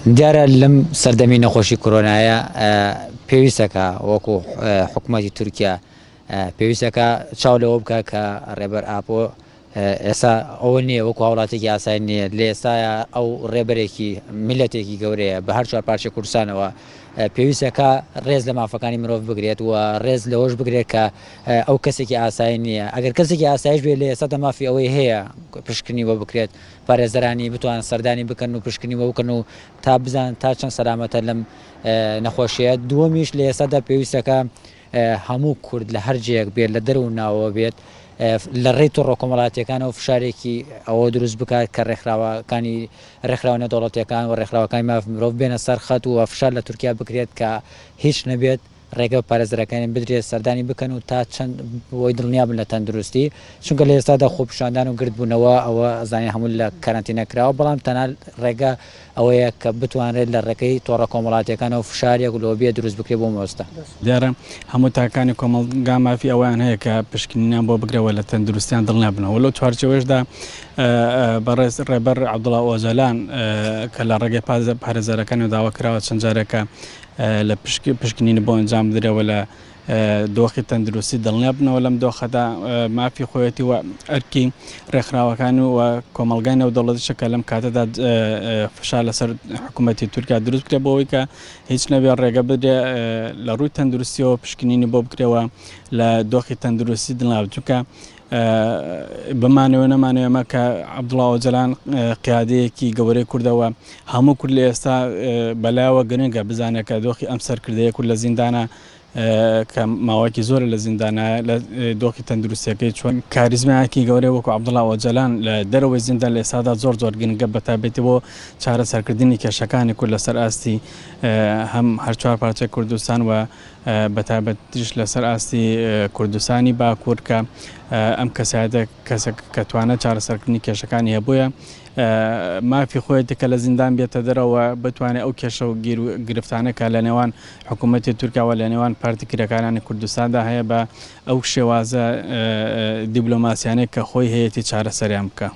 دیارە لەم سەردەمی نەخۆشی کۆرۆنایە پێویستەکە وەکو حکوومەتی تورکیا پێویستەکە چاو لەوە بکە کە ڕێبەر ئاپۆ ئێستا ئەوە نییە وەکو هاوڵاتێکی ئاسایی نییە لە ئێستاە ئەو ڕێبەرێکی میلەتێکی گەورەیە بە هەر چوار پارچە کوردستانەوە پێویستەکە ڕێز لە مافەکانی مرۆڤ بگرێت و ڕێز لەوەش بگرێت کە ئەو کەسێکی ئاسایی نییە ئەگەر کەسێکی ئاسایش بێت لە ئێستا دەمافی ئەوەی هەیە پشکنیوە بکرێت پارێزەرانی بتوان سەردانی بکەن و پشکنیوە بکەن و تا بزان تا چەند سەلامەتە لەم نەخۆشیە دووەمیش لە ئێستادا پێویستەکە هەموو کورد لە هەر جێک بێت لە دەرەوە ناوە بێت لە ڕێی تۆڕە کۆمەڵاتیەکانەوە فشارێکی ئەوە دروست بکات کە ڕێکخراوەکانی ڕێکخراوە نەدەوڵەتیەکان و ڕێکخراوەکانی ماف مرۆڤ بێنە سەر خەت و فشار لە تورکیا بکرێت کە هیچ نەبێت ڕێگە پارێزەرەکانی بدرێت سەردانی بکەن و تا چەند بۆی دڵنیا بن لە تەندروستی چونکە لە ئێستادا خۆپیشاندان و گردبوونەوە ئەوە ئەزانانی هەموو لە کارانتینەکراوە بەڵام تەنها ڕێگە ئەوەیە کە بتوانرێت لە ڕێگەی تۆڕە کۆمەڵاتیەکانەوە فشارێک و لەوە بێ دروست بکرێت بۆ مۆستا دیارە هەموو تاکانی کۆمەلگا مافی ئەویان هەیە کە پشکنینیان بۆ بگرەوە لە تەندروستیان دڵنیا بنەوە لەو چوارچەوەشدا بەڕێز ڕێبەر عەبدوڵڵا ئۆجەلان کە لە ڕێگەی پارێزەرەکانی داوا کراوە چەند جارێکە لە پشکنینی بۆ ئەنجام بدرێەوە لە دۆخی تەندروستی دڵنیا بنەوە لەم دۆخەدا مافی خۆیەتی و ئەرکی ڕێکخراوەکان و کۆمەلگای نێودەوڵەتیشەکە لەم کاتەدا فشار لەسەر حکوومەتی تورکیا دروست بکرێت بۆەوەی کە هیچ نەبێ ڕێگە بدرێ لە ڕووی تەندروستیەوە پشکنینی بۆ بکرێەوە لە دۆخی تەندروستی دڵنیا چونکە بمانەوە نەمانەوەمە کە عەبدوڵڵا ئۆجەلان قیادەیەکی گەورەی کوردەوە هەموو کورد لە ئێستا بەلایەوە گرنگە بزانێت کە دۆخی ئەم سەرکردەیە کورد لە زیندانە کە ماوەیەکی زۆرە لە زیندانە لە دۆخی تەندروستیەکەی چۆن کاریزمایەکی گەورەی وەکو عەبدوڵڵا ئۆجەلان لە دەرەوەی زیندان لە ئێستادا زۆر گرنگە بەتابەتی بۆ چارەسەرکردنی کێشەکانی کورد لەسەر ئاستی هەم هەر چوار پارچەی کوردستان و بەتابەتیش لەسەر ئاستی کوردستانی باکوور کە ئەم کەسایەتە کەسێک کە توانە چارەسەرکردنی کێشەکانی هەبووە مافی خۆیەتی کە لە زیندان بێتە دەرەوە بتوانێت ئەو کێشە و گرفتانەکە لە نێوان حکوومەتی تورکیاوە لە نێوان پارتیکرەکانانی کوردستاندا هەیە بە ئەو شێوازە دیبلۆماسیانەی کە خۆی هەیەی چارەسەریان بکە.